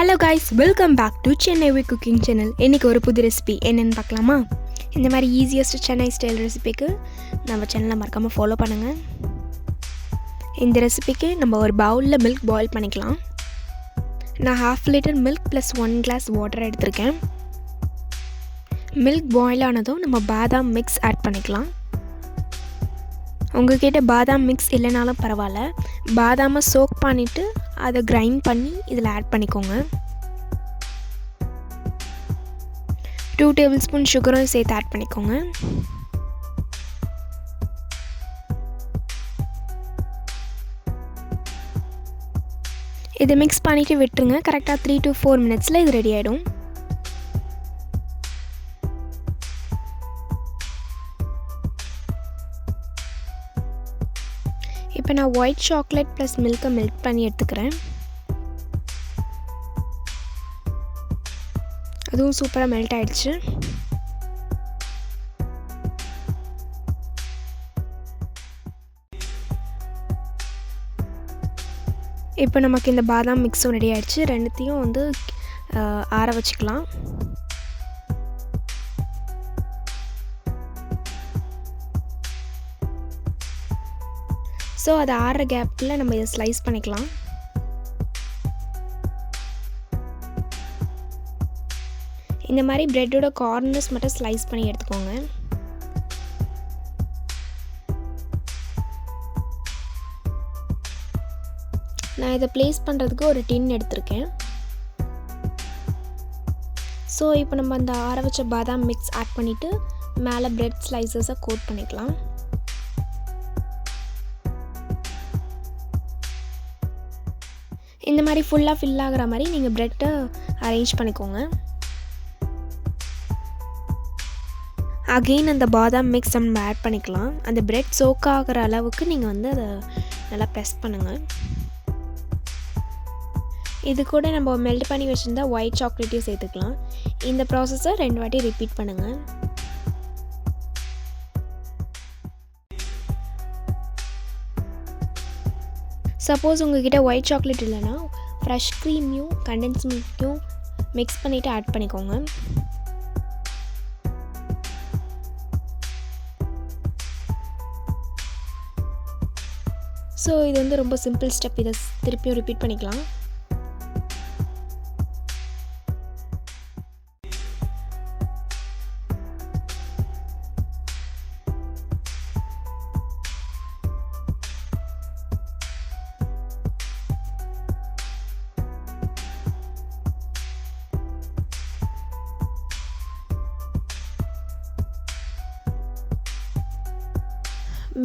Hello guys, welcome back to Chennai way cooking channel. இன்றைக்கி ஒரு புது ரெசிபி என்னென்னு பார்க்கலாமா? இந்த மாதிரி ஈஸியஸ்ட் சென்னை ஸ்டைல் ரெசிபிக்கு நம்ம சேனலை மறக்காமல் ஃபாலோ பண்ணுங்கள். இந்த ரெசிபிக்கு நம்ம ஒரு பவுலில் மில்க் பாயில் பண்ணிக்கலாம். நான் 1/2 litre milk plus 1 glass water எடுத்திருக்கேன். மில்க் பாயில் ஆனதும் நம்ம பாதாம் மிக்ஸ் ஆட் பண்ணிக்கலாம். உங்கள்கிட்ட பாதாம் மிக்ஸ் இல்லைனாலும் பரவாயில்ல, பாதாமை சோக் பண்ணிவிட்டு அதை கிரைண்ட் பண்ணி இதில் ஆட் பண்ணிக்கோங்க. 2 டேபிள் ஸ்பூன் சுகரும் சேர்த்து ஆட் பண்ணிக்கோங்க. இதை மிக்ஸ் பண்ணிவிட்டு விட்டுருங்க. கரெக்டாக 3 to 4 மினிட்ஸில் இது ரெடி ஆகிடும். இப்போ நான் ஒயிட் சாக்லேட் ப்ளஸ் மில்கை மெல்ட் பண்ணி எடுத்துக்கிறேன். அதுவும் சூப்பராக மெல்ட் ஆகிடுச்சு. இப்போ நமக்கு இந்த பாதாம் மிக்ஸும் ரெடி ஆகிடுச்சு. ரெண்டுத்தையும் ஆற வச்சுக்கலாம். ஸோ அதை ஆறுற கேப்பில் நம்ம இதை ஸ்லைஸ் பண்ணிக்கலாம். இந்த மாதிரி ப்ரெட்டோட கார்னர்ஸ் மட்டும் ஸ்லைஸ் பண்ணி எடுத்துக்கோங்க. நான் இதை ப்ளேஸ் பண்ணுறதுக்கு ஒரு டின் எடுத்திருக்கேன். ஸோ இப்போ நம்ம அந்த ஆற வச்ச பாதாம் மிக்ஸ் ஆட் பண்ணிவிட்டு மேலே ப்ரெட் ஸ்லைசஸை கோட் பண்ணிக்கலாம். இந்த மாதிரி ஃபுல்லாக ஃபில் ஆகிற மாதிரி நீங்கள் ப்ரெட்டை அரேஞ்ச் பண்ணிக்கோங்க. அகெயின் அந்த பாதாம் மிக்ஸ் நம்ம ஆட் பண்ணிக்கலாம். அந்த ப்ரெட் சோக் ஆகிற அளவுக்கு நீங்கள் அதை நல்லா ப்ரெஸ் பண்ணுங்கள். இது கூட நம்ம மெல்ட் பண்ணி வச்சுருந்தா ஒயிட் சாக்லேட்டையும் சேர்த்துக்கலாம். இந்த ப்ராசஸை 2 வாட்டி ரிப்பீட் பண்ணுங்கள். சப்போஸ் உங்கள்கிட்ட ஒயிட் சாக்லேட் இல்லைன்னா ஃப்ரெஷ் க்ரீமையும் கண்டென்ஸ் மில்க்கையும் மிக்ஸ் பண்ணிவிட்டு ஆட் பண்ணிக்கோங்க. ஸோ இது ரொம்ப சிம்பிள் ஸ்டெப். இதை திருப்பியும் ரிப்பீட் பண்ணிக்கலாம்.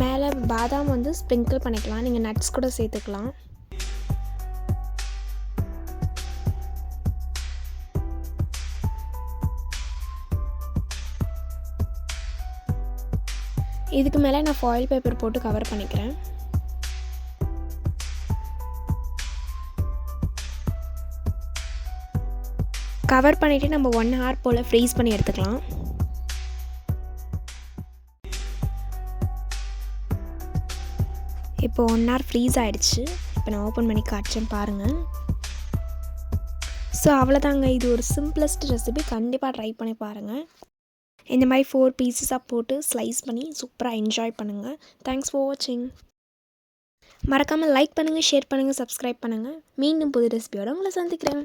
மேலே பாதாம் ஸ்ப்ரிங்கிள் பண்ணிக்கலாம். நீங்கள் நட்ஸ் கூட சேர்த்துக்கலாம். இதுக்கு மேலே நான் ஃபாயில் பேப்பர் போட்டு கவர் பண்ணிக்கிறேன். கவர் பண்ணிவிட்டு நம்ம 1 hour போல் ஃப்ரீஸ் பண்ணி எடுத்துக்கலாம். இப்போ 1 hour ஃப்ரீஸ் ஆகிடுச்சு. இப்போ நான் ஓப்பன் பண்ணி காட்டுறேன் பாருங்கள். ஸோ அவ்வளோதாங்க. இது ஒரு சிம்பிளஸ்ட் ரெசிபி. கண்டிப்பாக ட்ரை பண்ணி பாருங்கள். இந்த மாதிரி 4 பீசஸாக போட்டு ஸ்லைஸ் பண்ணி சூப்பராக என்ஜாய் பண்ணுங்கள். தேங்க்ஸ் ஃபார் வாட்சிங். மறக்காமல் லைக் பண்ணுங்கள், ஷேர் பண்ணுங்கள், சப்ஸ்கிரைப் பண்ணுங்கள். மீண்டும் புது ரெசிபியோடு உங்களை சந்திக்கிறேன்.